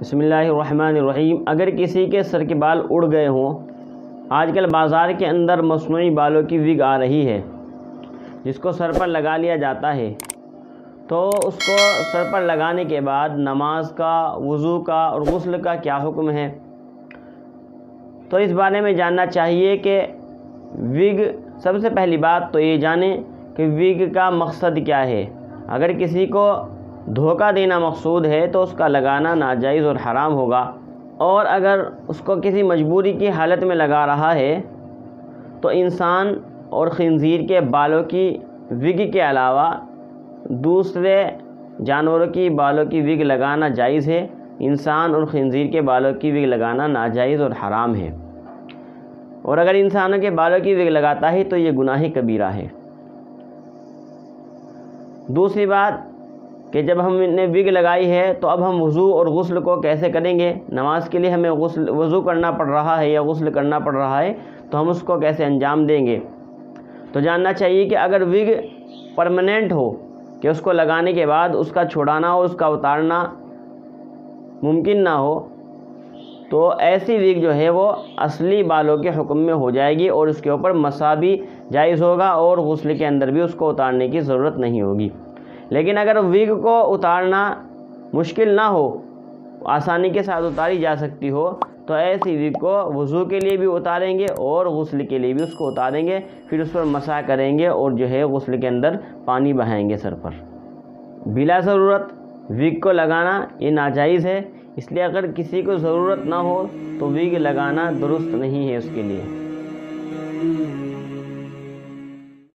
بسم اللہ الرحمن الرحیم۔ اگر کسی کے سر کے بال اڑ گئے ہوں، آج کل بازار کے اندر مصنوعی بالوں کی وگ آ رہی ہے جس کو سر پر لگا لیا جاتا ہے، تو اس کو سر پر لگانے کے بعد نماز کا، وضو کا اور غسل کا کیا حکم ہے؟ تو اس بارے میں جاننا چاہیے کہ وگ، سب سے پہلی بات تو یہ جانیں کہ وگ کا مقصد کیا ہے۔ اگر کسی کو دھوکہ دینا مقصود ہے تو اس کا لگانا ناجائز اور حرام ہوگا، اور اگر اس کو کسی مجبوری کی حالت میں لگا رہا ہے تو انسان اور خنزیر کے بالوں کی وگ کے علاوہ دوسرے جانوروں کی بالوں کی وگ لگانا جائز ہے۔ انسان اور خنزیر کے بالوں کی وگ لگانا ناجائز اور حرام ہے، اور اگر انسانوں کے بالوں کی وگ لگاتا ہے تو یہ گناہ کبیرہ ہے۔ دوسری بات کہ جب ہم نے وگ لگائی ہے تو اب ہم وضو اور غسل کو کیسے کریں گے؟ نماز کے لیے ہمیں وضو کرنا پڑ رہا ہے یا غسل کرنا پڑ رہا ہے تو ہم اس کو کیسے انجام دیں گے؟ تو جاننا چاہیے کہ اگر وگ پرماننٹ ہو کہ اس کو لگانے کے بعد اس کا چھڑانا اور اس کا اتارنا ممکن نہ ہو، تو ایسی وگ جو ہے وہ اصلی بالوں کے حکم میں ہو جائے گی اور اس کے اوپر مسح بھی جائز ہوگا اور غسل کے اندر بھی اس کو اتارنے کی ضرورت نہیں ہوگی۔ لیکن اگر وگ کو اتارنا مشکل نہ ہو، آسانی کے ساتھ اتاری جا سکتی ہو، تو ایسی وگ کو وضو کے لیے بھی اتاریں گے اور غسل کے لیے بھی اس کو اتاریں گے، پھر اس پر مسح کریں گے اور جو ہے غسل کے اندر پانی بہائیں گے سر پر۔ بلا ضرورت وگ کو لگانا یہ ناجائز ہے، اس لیے اگر کسی کو ضرورت نہ ہو تو وگ لگانا درست نہیں ہے اس کے لیے۔